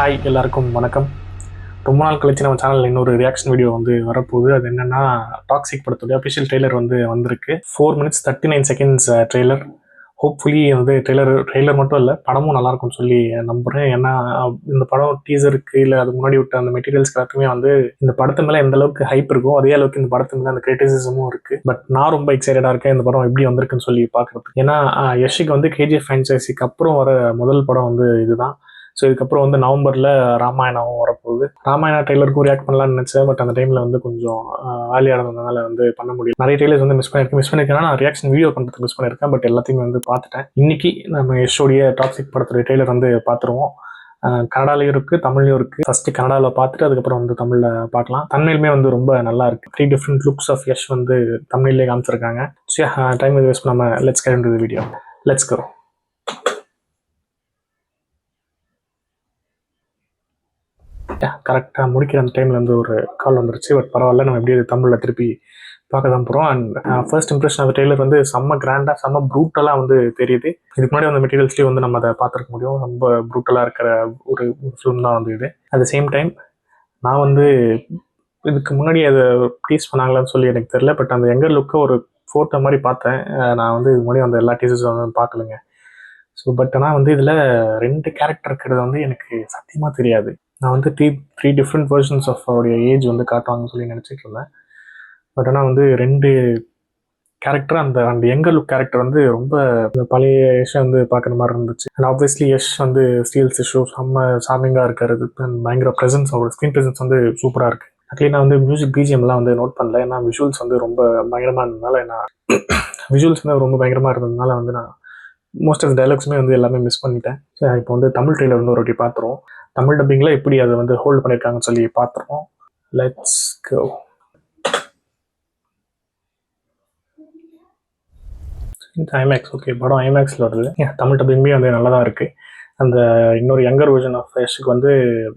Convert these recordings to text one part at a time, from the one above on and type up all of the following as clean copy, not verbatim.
Hi எல்லாருக்கும் வணக்கம். ரொம்ப நாள் கழிச்சு நம்ம சேனலில் இன்னொரு ரியாக்ஷன் வீடியோ வந்து வரப்போகுது. அது என்னென்னா, டாக்ஸிக் படத்துடைய அஃபிஷியல் ட்ரெய்லர் வந்து வந்திருக்கு. 4 minutes 39 seconds ட்ரெய்லர். ஹோப்ஃபுல்லி வந்து ட்ரெய்லர் மட்டும் இல்லை, படமும் நல்லாயிருக்கும்னு சொல்லி நம்புகிறேன். ஏன்னா இந்த படம் டீசருக்கு இல்லை அது முன்னாடி விட்ட அந்த மெட்டீரியல்ஸ் எல்லாத்துக்குமே வந்து இந்த படத்து மேலே எந்த அளவுக்கு ஹைப் இருக்கோ அதே அளவுக்கு இந்த படத்து மேலே அந்த கிரிட்டிசிசமும் இருக்குது. பட் நான் ரொம்ப எக்ஸைட்டடாக இருக்கேன் இந்த படம் எப்படி வந்திருக்குன்னு சொல்லி பார்க்குறதுக்கு. ஏன்னா யஷுக்கு வந்து கேஜிஎஃப் ஃப்ரான்ச்சைஸிக்கு அப்புறம் வர முதல் படம் வந்து இதுதான். ஸோ இதுக்கப்புறம் வந்து நவம்பரில் ராமாயணமும் வரப்போகுது. ராமாயணா ட்ரெய்லருக்கும் ரியாக்ட் பண்ணலான்னு நினச்சேன். பட் அந்த டைமில் வந்து கொஞ்சம் வேலையாக இருந்ததுனால வந்து பண்ண முடியும். நிறைய ட்ரெய்லர்ஸ் வந்து மிஸ் பண்ணியிருக்கேன். நான் ரியாக்ஷன் வீடியோ பண்ணுறதுக்கு மிஸ் பண்ணியிருக்கேன். பட் எல்லாத்தையுமே வந்து பார்த்துட்டேன். இன்னைக்கு நம்ம யஷோடைய டாக்ஸிக் படத்துடைய ட்ரெய்லர் வந்து பார்த்துருவோம். கன்னடாலையும் இருக்குது, தமிழ்லையும் இருக்குது. ஃபஸ்ட்டு கன்னடாவில் பார்த்துட்டு அதுக்கப்புறம் வந்து தமிழில் பார்க்கலாம். தமிழ்லையுமே வந்து ரொம்ப நல்லா இருக்குது. 3 different லுக்ஸ் ஆஃப் யஷ் வந்து தமிழ்லேயே காமிச்சிருக்காங்க. ஸோ டைம் வேஸ்ட் பண்ணாமல் let's get into the video. Let's go. கரெக்டாக முடிக்கிற அந்த டைமில் வந்து ஒரு கால் வந்துருச்சு. பட் பரவாயில்ல, நம்ம எப்படி தமிழில் திருப்பி பார்க்க தான் போகிறோம். And first impression of trailer வந்து செம்ம கிராண்டாக செம்ம ப்ரூட்டலாக வந்து தெரியுது. இதுக்கு முன்னாடி அந்த மெட்டீரியல்ஸ்லேயும் வந்து நம்ம அதை பார்த்துருக்க முடியும். ரொம்ப ப்ரூட்டலாக இருக்கிற ஒரு ஃபிலிம் தான் வந்து இது. அட் த சேம் டைம் நான் வந்து இதுக்கு முன்னாடி அதை டீஸ் பண்ணாங்களான்னு சொல்லி எனக்கு தெரியல. பட் அந்த எங்கர் லுக்கை ஒரு ஃபோட்டோ மாதிரி பார்த்தேன். நான் வந்து இது முன்னாடி அந்த எல்லா டீசர்ஸும் வந்து பார்க்கலுங்க. ஸோ பட் ஆனால் வந்து இதில் 2 கேரக்டர் இருக்கிறது வந்து எனக்கு சத்தியமாக தெரியாது. நான் வந்து 3 different வெர்ஷன்ஸ் ஆஃப் அவருடைய ஏஜ் வந்து காட்டுவாங்கன்னு சொல்லி நினச்சிட்டு இருந்தேன். பட் ஆனால் வந்து 2 கேரக்டர் அந்த யங்கர் லுக் கேரக்டர் வந்து ரொம்ப பழைய யஷ் வந்து பார்க்குற மாதிரி இருந்துச்சு. அண்ட் ஆப்வியஸ்லி யஷ் வந்து ஸ்டீல்ஸ் ஷோ செம்ம சாமிங்காக இருக்கிறது. பயங்கர ப்ரெசன்ஸ், அவரோட ஸ்க்ரீன் ப்ரெசன்ஸ் வந்து சூப்பராக இருக்குது. ஆக்சுவலி நான் வந்து மியூசிக் பிஜிஎம்லாம் வந்து நோட் பண்ணல. ஏன்னா விஷுவல்ஸ் வந்து ரொம்ப பயங்கரமாக இருந்ததுனால வந்து நான் மோஸ்ட் ஆஃப் டைலாக்ஸுமே வந்து எல்லாமே மிஸ் பண்ணிட்டேன். ஸோ இப்போ வந்து தமிழ் ட்ரெய்லர் வந்து ஒரு வாட்டி பார்த்துருவோம். தமிழ் டப்பிங்கில் எப்படி அதை வந்து ஹோல்ட் பண்ணியிருக்காங்கன்னு சொல்லி பார்த்துருவோம். Let's go. ஐமேக்ஸ் ஓகே, படம் ஐமேக்ஸில் வருது. தமிழ் டப்பிங்குமே வந்து நல்லா தான் இருக்குது. அந்த இன்னொரு யங்கர் வெர்ஷன் ஆஃப் யஷ்க்கு வந்து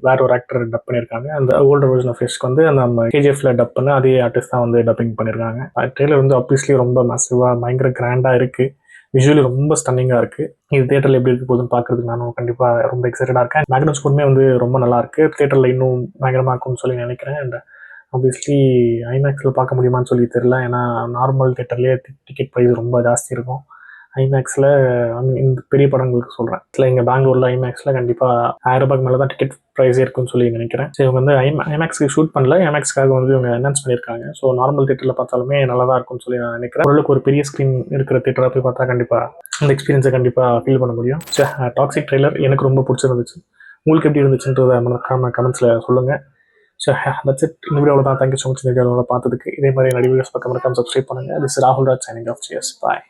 வேற ஒரு ஆக்டர் டப் பண்ணியிருக்காங்க. அந்த ஓல்டர் வெர்ஷன் ஆஃப் யஷ்க்கு வந்து அந்த நம்ம கேஜிஎஃப்ல டப் பண்ண அதே ஆர்டிஸ்ட் தான் வந்து டப்பிங் பண்ணியிருக்காங்க. ட்ரெய்லர் வந்து ஆப்வியஸ்லி ரொம்ப மசிவாக பயங்கர கிராண்டாக இருக்குது. விஷுவலி ரொம்ப ஸ்டன்னிங்காக இருக்குது. இது தேட்டரில் எப்படி இருக்க போதுன்னு பார்க்குறதுக்கு நானும் கண்டிப்பாக ரொம்ப எக்ஸைட்டடாக இருக்கேன். பேக்ரவுண்ட் ஸ்கோருமே வந்து ரொம்ப நல்லா இருக்குது. தேட்டரில் இன்னும் பயங்கரமாக இருக்கும்னு சொல்லி நினைக்கிறேன். அண்ட் ஆப்வியஸ்லி ஐமேக்ஸில் பார்க்க முடியுமான்னு சொல்லி தெரியல. ஏன்னா நார்மல் தேட்டர்லேயே டிக்கெட் ப்ரைஸ் ரொம்ப ஜாஸ்தி இருக்கும். ஐமேக்ஸில் இந்த பெரிய படங்களுக்கு சொல்கிறேன். இல்லை இங்கே பெங்களூரில் ஐமேக்ஸில் கண்டிப்பாக 1000 ரூபாய்க்கு மேலே தான் டிக்கெட் ப்ரைஸே இருக்குன்னு சொல்லி நினைக்கிறேன். ஸோ இவங்க வந்து ஐமேக்ஸ்க்கு ஷூட் பண்ணல, ஐமேக்ஸ்க்காக வந்து இவங்க அனௌன்ஸ் பண்ணியிருக்காங்க. ஸோ நார்மல் தேட்டரில் பார்த்தாலுமே நல்லா தான் இருக்கும்னு சொல்லி நான் நினைக்கிறேன். ஓரளவுக்கு ஒரு பெரிய ஸ்க்ரீன் இருக்கிற தேட்டராக போய் பார்த்தா கண்டிப்பாக அந்த எக்ஸ்பீரியன்ஸை கண்டிப்பாக ஃபீல் பண்ண முடியும். ஸோ டாக்ஸிக் ட்ரெய்லர் எனக்கு ரொம்ப பிடிச்சிருந்துச்சு. உங்களுக்கு எப்படி இருந்துச்சுன்றதை மறக்காம கமெண்ட்ஸில் சொல்லுங்கள். So that's it. இந்த வீடியோவில் தான். தேங்க்யூ ஸோ மச் இந்த வீடியோவில் பார்த்ததுக்கு. இதே மாதிரி நிறைய வீடியோஸ் பார்க்க மறக்காம சப்ஸ்கிரைப் பண்ணுங்கள். திஸ் ராகுல் ராஜ் சைனிங் ஆஃப். சியர்ஸ். பாய்.